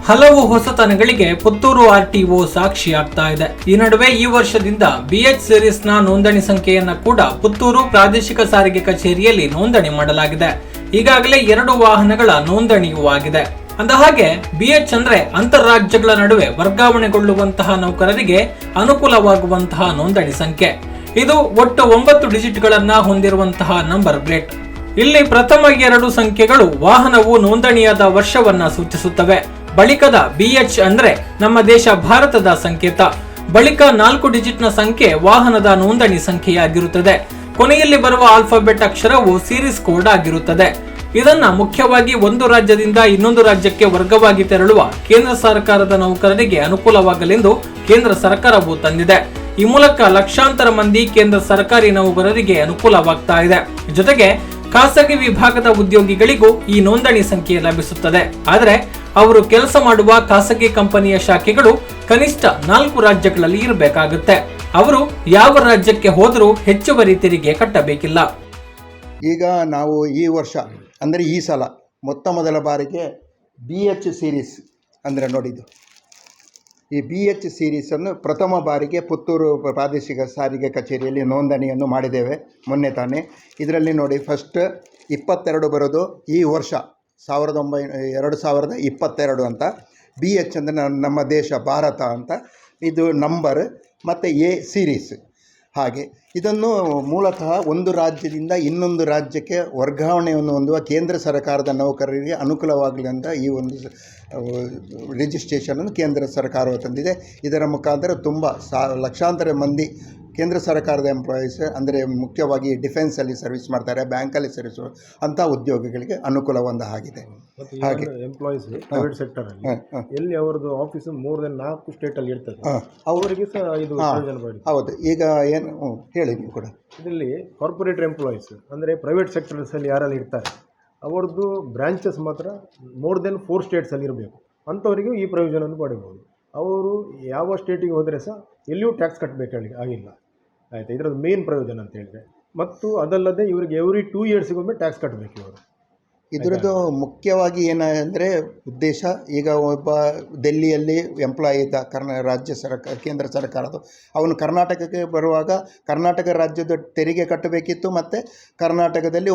ಹಲವು ಹೊಸತನಗಳಿಗೆ ಪುತ್ತೂರು ಆರ್ಟಿಒ ಸಾಕ್ಷಿಯಾಗ್ತಾ ಇದೆ. ಈ ನಡುವೆ ಈ ವರ್ಷದಿಂದ BH ಸೀರೀಸ್ ನ ನೋಂದಣಿ ಸಂಖ್ಯೆಯನ್ನ ಕೂಡ ಪುತ್ತೂರು ಪ್ರಾದೇಶಿಕ ಸಾರಿಗೆ ಕಚೇರಿಯಲ್ಲಿ ನೋಂದಣಿ ಮಾಡಲಾಗಿದೆ. ಈಗಾಗಲೇ 2 ವಾಹನಗಳ ನೋಂದಣಿಯೂ ಆಗಿದೆ. ಅಂದಹಾಗೆ BH ಅಂದ್ರೆ ಅಂತರ್ರಾಜ್ಯಗಳ ನಡುವೆ ವರ್ಗಾವಣೆಗೊಳ್ಳುವಂತಹ ನೌಕರರಿಗೆ ಅನುಕೂಲವಾಗುವಂತಹ ನೋಂದಣಿ ಸಂಖ್ಯೆ. ಇದು ಒಟ್ಟು 9 ಡಿಜಿಟ್ಗಳನ್ನ ಹೊಂದಿರುವಂತಹ ನಂಬರ್ ಪ್ಲೇಟ್. ಇಲ್ಲಿ ಪ್ರಥಮ 2 ಸಂಖ್ಯೆಗಳು ವಾಹನವು ನೋಂದಣಿಯಾದ ವರ್ಷವನ್ನ ಸೂಚಿಸುತ್ತವೆ. ಬಳಿಕದ BH ಅಂದ್ರೆ ನಮ್ಮ ದೇಶ ಭಾರತದ ಸಂಕೇತ. ಬಳಿಕ 4 ಡಿಜಿಟ್ನ ಸಂಖ್ಯೆ ವಾಹನದ ನೋಂದಣಿ ಸಂಖ್ಯೆಯಾಗಿರುತ್ತದೆ. ಕೊನೆಯಲ್ಲಿ ಬರುವ ಆಲ್ಫಾಬೆಟ್ ಅಕ್ಷರವು ಸೀರೀಸ್ ಕೋಡ್ ಆಗಿರುತ್ತದೆ. ಇದನ್ನ ಮುಖ್ಯವಾಗಿ ಒಂದು ರಾಜ್ಯದಿಂದ ಇನ್ನೊಂದು ರಾಜ್ಯಕ್ಕೆ ವರ್ಗವಾಗಿ ತೆರಳುವ ಕೇಂದ್ರ ಸರ್ಕಾರದ ನೌಕರರಿಗೆ ಅನುಕೂಲವಾಗಲೆಂದು ಕೇಂದ್ರ ಸರ್ಕಾರವು ತಂದಿದೆ. ಈ ಮೂಲಕ ಲಕ್ಷಾಂತರ ಮಂದಿ ಕೇಂದ್ರ ಸರ್ಕಾರಿ ನೌಕರರಿಗೆ ಅನುಕೂಲವಾಗ್ತಾ ಇದೆ. ಜೊತೆಗೆ ಖಾಸಗಿ ವಿಭಾಗದ ಉದ್ಯೋಗಿಗಳಿಗೂ ಈ ನೋಂದಣಿ ಸಂಖ್ಯೆ ಲಭಿಸುತ್ತದೆ. ಆದರೆ ಅವರು ಕೆಲಸ ಮಾಡುವ ಖಾಸಗಿ ಕಂಪನಿಯ ಶಾಖೆಗಳು ಕನಿಷ್ಠ 4 ರಾಜ್ಯಗಳಲ್ಲಿ ಇರಬೇಕಾಗುತ್ತೆ. ಅವರು ಯಾವ ರಾಜ್ಯಕ್ಕೆ ಹೋದರೂ ಹೆಚ್ಚುವರಿ ತೆರಿಗೆ ಕಟ್ಟಬೇಕಿಲ್ಲ. ಈಗ ನಾವು ಈ ವರ್ಷ ಅಂದರೆ ಈ ಸಲ ಮೊದಲ ಬಾರಿಗೆ BH ಸೀರೀಸ್ ಅಂದರೆ ನೋಡಿದ್ದು ಈ BH ಸೀರೀಸನ್ನು ಪ್ರಥಮ ಬಾರಿಗೆ ಪುತ್ತೂರು ಪ್ರಾದೇಶಿಕ ಸಾರಿಗೆ ಕಚೇರಿಯಲ್ಲಿ ನೋಂದಣಿಯನ್ನು ಮಾಡಿದ್ದೇವೆ ಮೊನ್ನೆ ತಾನೇ. ಇದರಲ್ಲಿ ನೋಡಿ ಫಸ್ಟ್ 22 ಬರೋದು ಈ ವರ್ಷ 2022 ಅಂತ. BH ಅಂದರೆ ನಮ್ಮ ದೇಶ ಭಾರತ ಅಂತ ಇದು ನಂಬರ್ ಮತ್ತು A ಸೀರೀಸ್. ಹಾಗೆ ಇದನ್ನು ಮೂಲತಃ ಒಂದು ರಾಜ್ಯದಿಂದ ಇನ್ನೊಂದು ರಾಜ್ಯಕ್ಕೆ ವರ್ಗಾವಣೆಯನ್ನು ಹೊಂದುವ ಕೇಂದ್ರ ಸರ್ಕಾರದ ನೌಕರರಿಗೆ ಅನುಕೂಲವಾಗಲಿ ಅಂತ ಈ ಒಂದು ರಿಜಿಸ್ಟ್ರೇಷನನ್ನು ಕೇಂದ್ರ ಸರ್ಕಾರವು ತಂದಿದೆ. ಇದರ ಮುಖಾಂತರ ತುಂಬ ಲಕ್ಷಾಂತರ ಮಂದಿ ಕೇಂದ್ರ ಸರ್ಕಾರದ ಎಂಪ್ಲಾಯೀಸ್ ಅಂದರೆ ಮುಖ್ಯವಾಗಿ ಡಿಫೆನ್ಸಲ್ಲಿ ಸರ್ವಿಸ್ ಮಾಡ್ತಾರೆ, ಬ್ಯಾಂಕಲ್ಲಿ ಸರ್ವಿಸ್ ಅಂಥ ಉದ್ಯೋಗಿಗಳಿಗೆ ಅನುಕೂಲವಂದ ಆಗಿದೆ. ಹಾಗೆ ಎಂಪ್ಲಾಯೀಸ್ ಪ್ರೈವೇಟ್ ಸೆಕ್ಟರಲ್ಲಿ ಎಲ್ಲಿ ಅವರದ್ದು ಆಫೀಸು ಮೋರ್ ದೆನ್ 4 ಸ್ಟೇಟಲ್ಲಿ ಇರ್ತದೆ ಅವರಿಗೆ ಸಹ ಇದು ಪ್ರಯೋಜನ ಪಡಿದೆ. ಹೌದು. ಈಗ ಏನು ಹೇಳಿ ನೀವು ಕೂಡ ಇದರಲ್ಲಿ ಕಾರ್ಪೊರೇಟ್ ಎಂಪ್ಲಾಯೀಸ್ ಅಂದರೆ ಪ್ರೈವೇಟ್ ಸೆಕ್ಟರ್ಸಲ್ಲಿ ಯಾರಲ್ಲಿ ಇರ್ತಾರೆ ಅವರದ್ದು ಬ್ರಾಂಚಸ್ ಮಾತ್ರ ಮೋರ್ ದೆನ್ 4 ಸ್ಟೇಟ್ಸಲ್ಲಿ ಇರಬೇಕು. ಅಂಥವರಿಗೂ ಈ ಪ್ರಯೋಜನವನ್ನು ಪಡಿಬೋದು. ಅವರು ಯಾವ ಸ್ಟೇಟಿಗೆ ಹೋದರೆ ಸಹ ಎಲ್ಲಿಯೂ ಟ್ಯಾಕ್ಸ್ ಕಟ್ಟಬೇಕು ಆಗಿಲ್ಲ. ಆಯಿತಾ, ಇದರದ್ದು ಮೇನ್ ಪ್ರಯೋಜನ ಅಂತ ಹೇಳಿದರೆ. ಮತ್ತು ಅದಲ್ಲದೆ ಇವರಿಗೆ ಎವ್ರಿ 2 ಇಯರ್ಸಿಗೊಮ್ಮೆ ಟ್ಯಾಕ್ಸ್ ಕಟ್ಟಬೇಕು ಇವರು. ಇದರದ್ದು ಮುಖ್ಯವಾಗಿ ಏನಂದರೆ ಉದ್ದೇಶ, ಈಗ ಒಬ್ಬ ಡೆಲ್ಲಿಯಲ್ಲಿ ಎಂಪ್ಲಾಯಿ ಇದ್ದ ರಾಜ್ಯ ಸರ್ಕಾರ ಕೇಂದ್ರ ಸರ್ಕಾರದ್ದು, ಅವನು ಕರ್ನಾಟಕಕ್ಕೆ ಬರುವಾಗ ಕರ್ನಾಟಕ ರಾಜ್ಯದ ತೆರಿಗೆ ಕಟ್ಟಬೇಕಿತ್ತು ಮತ್ತು ಕರ್ನಾಟಕದಲ್ಲಿ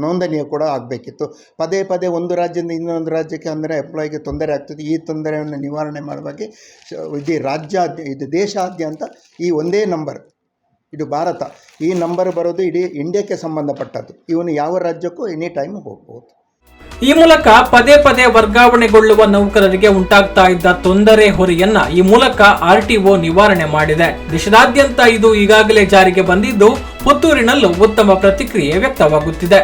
ನೋಂದಣಿ ಕೂಡ ಆಗಬೇಕಿತ್ತು. ಪದೇ ಪದೇ ಒಂದು ರಾಜ್ಯದಿಂದ ಇನ್ನೊಂದು ರಾಜ್ಯಕ್ಕೆ ಅಂದರೆ ಎಂಪ್ಲಾಯಿಗೆ ತೊಂದರೆ ಆಗ್ತದೆ. ಈ ತೊಂದರೆಯನ್ನು ನಿವಾರಣೆ ಮಾಡುವಾಗೆ ಇದು ದೇಶಾದ್ಯಂತ ಈ ಒಂದೇ ನಂಬರ್, ಇದು ಭಾರತ, ಈ ನಂಬರ್ ಬರೋದು ಇಡೀ ಇಂಡಿಯಾಕ್ಕೆ ಸಂಬಂಧಪಟ್ಟದ್ದು. ಇವನು ಯಾವ ರಾಜ್ಯಕ್ಕೂ ಎನಿ ಟೈಮ್ ಹೋಗ್ಬೋದು. ಈ ಮೂಲಕ ಪದೇ ಪದೇ ವರ್ಗಾವಣೆಗೊಳ್ಳುವ ನೌಕರರಿಗೆ ಉಂಟಾಗ್ತಾ ಇದ್ದ ತೊಂದರೆ ಹೊರೆಯನ್ನ ಈ ಮೂಲಕ RTO ನಿವಾರಣೆ ಮಾಡಿದೆ. ದೇಶದಾದ್ಯಂತ ಇದು ಈಗಾಗಲೇ ಜಾರಿಗೆ ಬಂದಿದ್ದು ಪುತ್ತೂರಿನಲ್ಲೂ ಉತ್ತಮ ಪ್ರತಿಕ್ರಿಯೆ ವ್ಯಕ್ತವಾಗುತ್ತಿದೆ.